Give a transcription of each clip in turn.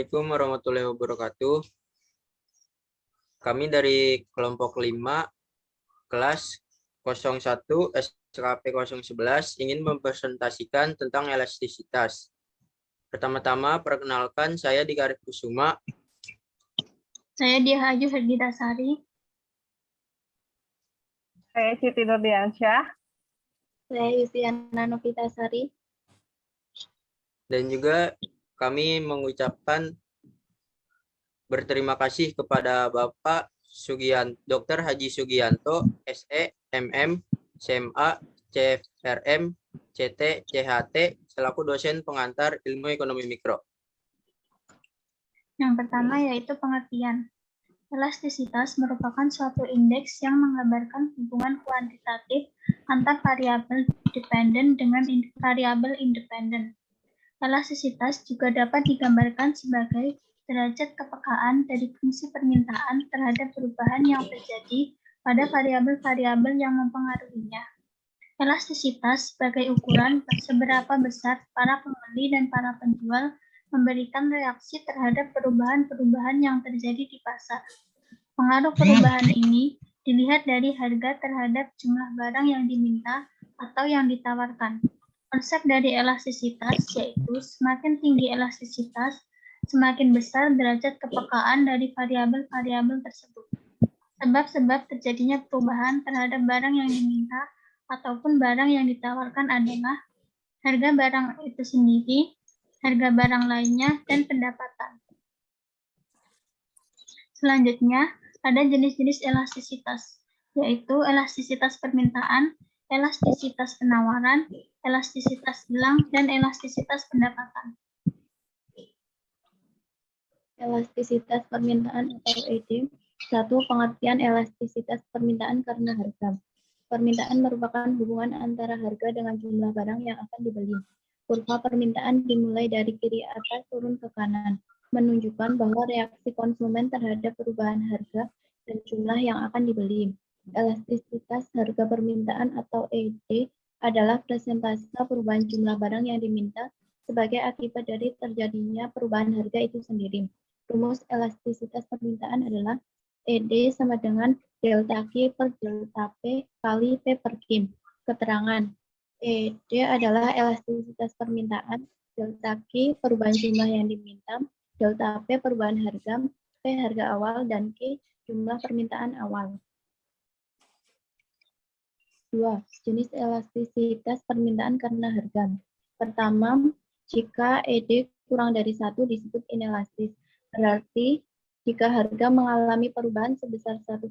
Assalamualaikum warahmatullahi wabarakatuh. Kami dari kelompok 5, kelas 01 SKP 011 ingin mempresentasikan tentang elastisitas. Pertama-tama, perkenalkan saya Dika Arif Kusuma. Saya Diah Aju Herditasari. Saya Siti Nurdiansyah. Saya Yustiana Novitasari. Dan juga kami mengucapkan berterima kasih kepada Bapak Dr. Haji Sugianto, SE, MM, CMA, CFRM, CT, CHT, selaku dosen pengantar ilmu ekonomi mikro. Yang pertama yaitu pengertian. Elastisitas merupakan suatu indeks yang menggambarkan hubungan kuantitatif antar variabel dependen dengan variabel independen. Elastisitas juga dapat digambarkan sebagai derajat kepekaan dari fungsi permintaan terhadap perubahan yang terjadi pada variabel-variabel yang mempengaruhinya. Elastisitas sebagai ukuran seberapa besar para pembeli dan para penjual memberikan reaksi terhadap perubahan-perubahan yang terjadi di pasar. Pengaruh perubahan ini dilihat dari harga terhadap jumlah barang yang diminta atau yang ditawarkan. Konsep dari elastisitas yaitu semakin tinggi elastisitas, semakin besar derajat kepekaan dari variabel-variabel tersebut. Sebab-sebab terjadinya perubahan terhadap barang yang diminta ataupun barang yang ditawarkan adalah harga barang itu sendiri, harga barang lainnya, dan pendapatan. Selanjutnya, ada jenis-jenis elastisitas, yaitu elastisitas permintaan, elastisitas penawaran, elastisitas gelang, dan elastisitas pendapatan. Elastisitas permintaan atau ED. Satu, pengertian elastisitas permintaan karena harga. Permintaan merupakan hubungan antara harga dengan jumlah barang yang akan dibeli. Kurva permintaan dimulai dari kiri atas turun ke kanan, menunjukkan bahwa reaksi konsumen terhadap perubahan harga dan jumlah yang akan dibeli. Elastisitas harga permintaan atau ED adalah persentase perubahan jumlah barang yang diminta sebagai akibat dari terjadinya perubahan harga itu sendiri. Rumus elastisitas permintaan adalah ED sama dengan delta Q per delta P kali P per Q. Keterangan, ED adalah elastisitas permintaan, delta Q perubahan jumlah yang diminta, delta P perubahan harga, P harga awal, dan Q jumlah permintaan awal. 2. Jenis elastisitas permintaan karena harga. Pertama, jika ED kurang dari 1 disebut inelastis. Berarti, jika harga mengalami perubahan sebesar 1%,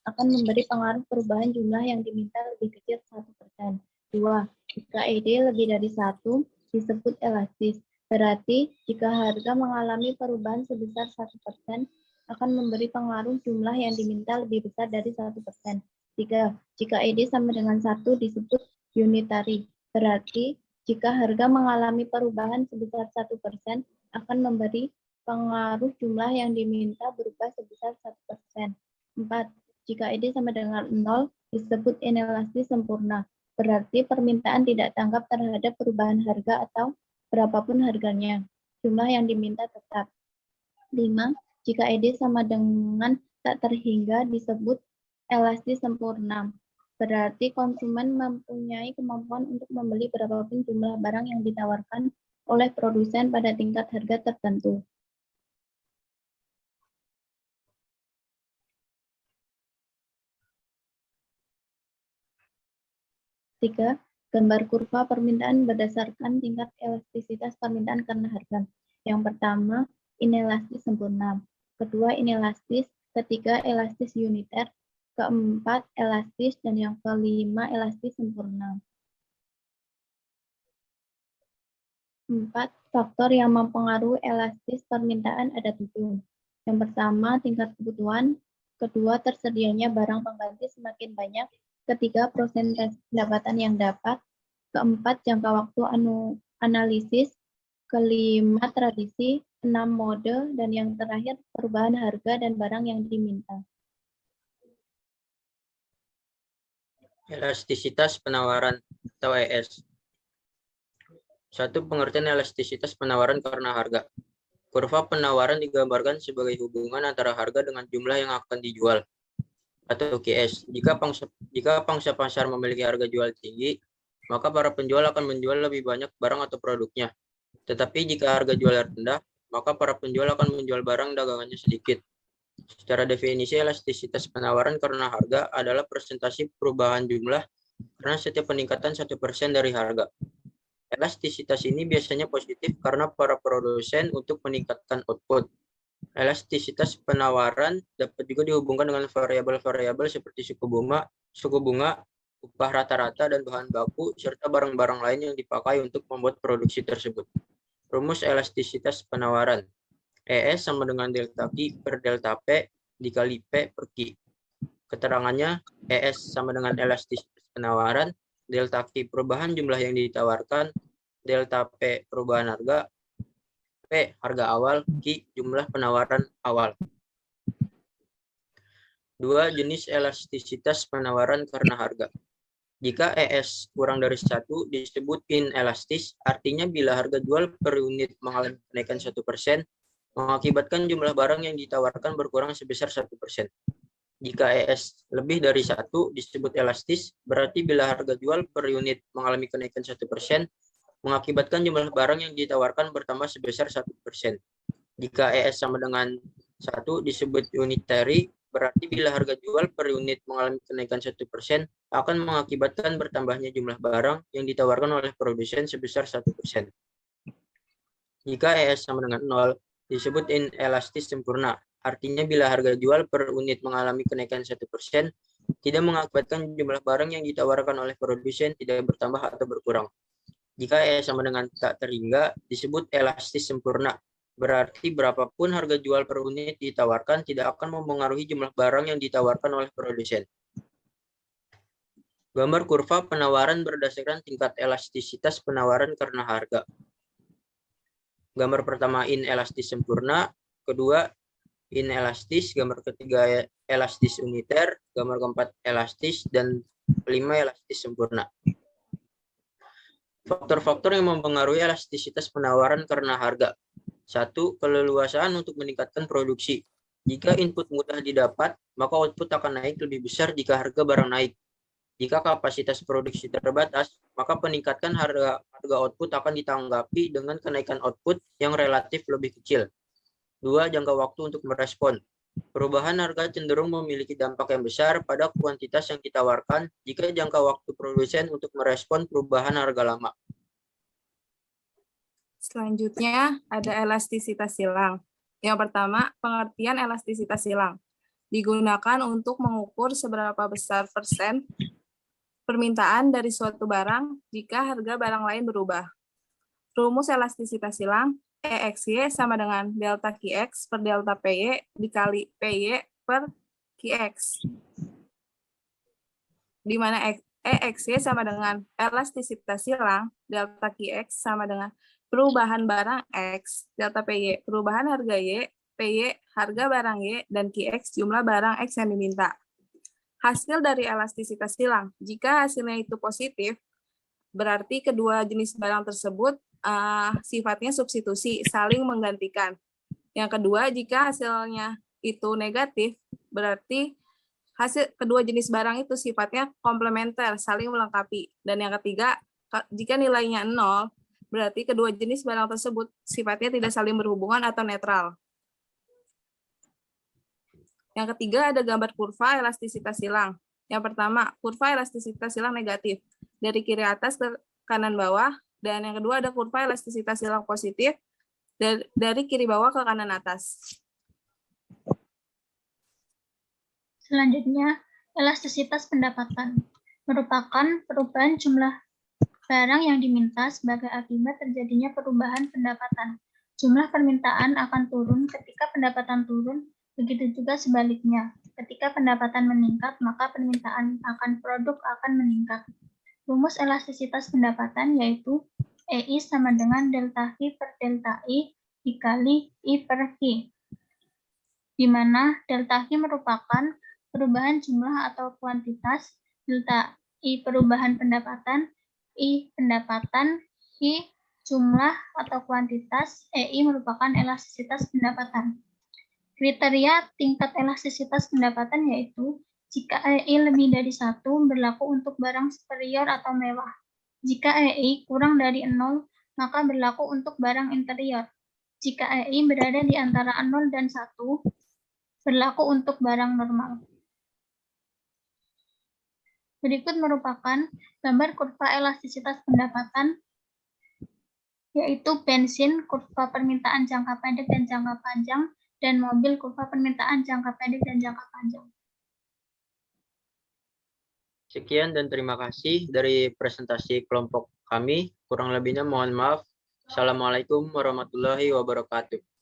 akan memberi pengaruh perubahan jumlah yang diminta lebih kecil 1%. 2. Jika ED lebih dari 1, disebut elastis. Berarti, jika harga mengalami perubahan sebesar 1%, akan memberi pengaruh jumlah yang diminta lebih besar dari 1%. 3. Jika ED sama dengan 1 disebut unitary. Berarti, jika harga mengalami perubahan sebesar 1%, akan memberi pengaruh jumlah yang diminta berubah sebesar 1%. 4. Jika ED sama dengan 0, disebut inelastis sempurna. Berarti permintaan tidak tanggap terhadap perubahan harga atau berapapun harganya. Jumlah yang diminta tetap. 5. Jika ED sama dengan tak terhingga disebut elastis sempurna. Berarti konsumen mempunyai kemampuan untuk membeli berapapun jumlah barang yang ditawarkan oleh produsen pada tingkat harga tertentu. Tiga, gambar kurva permintaan berdasarkan tingkat elastisitas permintaan karena harga. Yang pertama, inelastis sempurna. Kedua, inelastis. Ketiga, elastis uniter. Keempat, elastis. Dan yang kelima, elastis sempurna. 4. Faktor yang mempengaruhi elastis permintaan ada 7. Yang pertama, tingkat kebutuhan. Kedua, tersedianya barang pengganti semakin banyak. Ketiga, persentase pendapatan yang dapat. Keempat, jangka waktu analisis. Kelima, tradisi. 6, mode. Dan yang terakhir, perubahan harga dan barang yang diminta. Elastisitas penawaran atau ES. Satu, pengertian elastisitas penawaran karena harga. Kurva penawaran digambarkan sebagai hubungan antara harga dengan jumlah yang akan dijual atau QS. Jika pangsa pasar memiliki harga jual tinggi, maka para penjual akan menjual lebih banyak barang atau produknya. Tetapi jika harga jual rendah, maka para penjual akan menjual barang dagangannya sedikit. Secara definisi, elastisitas penawaran karena harga adalah presentasi perubahan jumlah karena setiap peningkatan 1% dari harga. Elastisitas ini biasanya positif karena para produsen untuk meningkatkan output. Elastisitas penawaran dapat juga dihubungkan dengan variabel-variabel seperti suku bunga, upah rata-rata, dan bahan baku, serta barang-barang lain yang dipakai untuk membuat produksi tersebut. Rumus elastisitas penawaran. ES sama dengan delta Q per delta P dikali P per Q. Keterangannya, ES sama dengan elastisitas penawaran, delta Q perubahan jumlah yang ditawarkan, delta P perubahan harga, P harga awal, Q jumlah penawaran awal. 2. Jenis elastisitas penawaran karena harga. Jika ES kurang dari 1 disebut inelastis, artinya bila harga jual per unit mengalami kenaikan 1%, mengakibatkan jumlah barang yang ditawarkan berkurang sebesar 1%. Jika ES lebih dari 1 disebut elastis, berarti bila harga jual per unit mengalami kenaikan 1%, mengakibatkan jumlah barang yang ditawarkan bertambah sebesar 1%. Jika ES sama dengan 1 disebut unitary, berarti bila harga jual per unit mengalami kenaikan 1%, akan mengakibatkan bertambahnya jumlah barang yang ditawarkan oleh produsen sebesar 1%. Jika ES sama dengan 0, disebut inelastis sempurna. Artinya bila harga jual per unit mengalami kenaikan 1%, tidak mengakibatkan jumlah barang yang ditawarkan oleh produsen tidak bertambah atau berkurang. Jika E sama dengan tak terhingga, disebut elastis sempurna. Berarti berapapun harga jual per unit ditawarkan tidak akan mempengaruhi jumlah barang yang ditawarkan oleh produsen. Gambar kurva penawaran berdasarkan tingkat elastisitas penawaran karena harga. Gambar pertama inelastis sempurna, kedua inelastis, gambar ketiga elastis uniter, gambar keempat elastis, dan kelima elastis sempurna. Faktor-faktor yang mempengaruhi elastisitas penawaran karena harga. 1. Keleluasaan untuk meningkatkan produksi. Jika input mudah didapat, maka output akan naik lebih besar jika harga barang naik. Jika kapasitas produksi terbatas, maka peningkatan harga output akan ditanggapi dengan kenaikan output yang relatif lebih kecil. 2. Jangka waktu untuk merespon. Perubahan harga cenderung memiliki dampak yang besar pada kuantitas yang ditawarkan jika jangka waktu produsen untuk merespon perubahan harga lama. Selanjutnya ada elastisitas silang. Yang pertama, pengertian elastisitas silang. Digunakan untuk mengukur seberapa besar persen permintaan dari suatu barang jika harga barang lain berubah. Rumus elastisitas silang, EXY sama dengan delta QX per delta PY dikali PY per QX. Di mana EXY sama dengan elastisitas silang, delta QX sama dengan perubahan barang X, delta PY, perubahan harga Y, PY, harga barang Y, dan QX, jumlah barang X yang diminta. Hasil dari elastisitas silang, jika hasilnya itu positif, berarti kedua jenis barang tersebut sifatnya substitusi, saling menggantikan. Yang kedua, jika hasilnya itu negatif, berarti hasil kedua jenis barang itu sifatnya komplementer, saling melengkapi. Dan yang ketiga, jika nilainya 0, berarti kedua jenis barang tersebut sifatnya tidak saling berhubungan atau netral. Yang ketiga, ada gambar kurva elastisitas silang. Yang pertama, kurva elastisitas silang negatif. Dari kiri atas ke kanan bawah. Dan yang kedua ada kurva elastisitas silang positif dari kiri bawah ke kanan atas. Selanjutnya, elastisitas pendapatan merupakan perubahan jumlah barang yang diminta sebagai akibat terjadinya perubahan pendapatan. Jumlah permintaan akan turun ketika pendapatan turun, begitu juga sebaliknya. Ketika pendapatan meningkat, maka permintaan akan produk akan meningkat. Rumus elastisitas pendapatan yaitu EI sama dengan delta V per delta I dikali I per V, di mana delta V merupakan perubahan jumlah atau kuantitas, delta I perubahan pendapatan, I pendapatan, V jumlah atau kuantitas, EI merupakan elastisitas pendapatan. Kriteria tingkat elastisitas pendapatan yaitu jika EI lebih dari 1 berlaku untuk barang superior atau mewah. Jika EI kurang dari 0, maka berlaku untuk barang interior. Jika EI berada di antara 0 dan 1, berlaku untuk barang normal. Berikut merupakan gambar kurva elastisitas pendapatan, yaitu bensin, kurva permintaan jangka pendek dan jangka panjang, dan mobil, kurva permintaan jangka pendek dan jangka panjang. Sekian dan terima kasih dari presentasi kelompok kami. Kurang lebihnya mohon maaf. Assalamualaikum warahmatullahi wabarakatuh.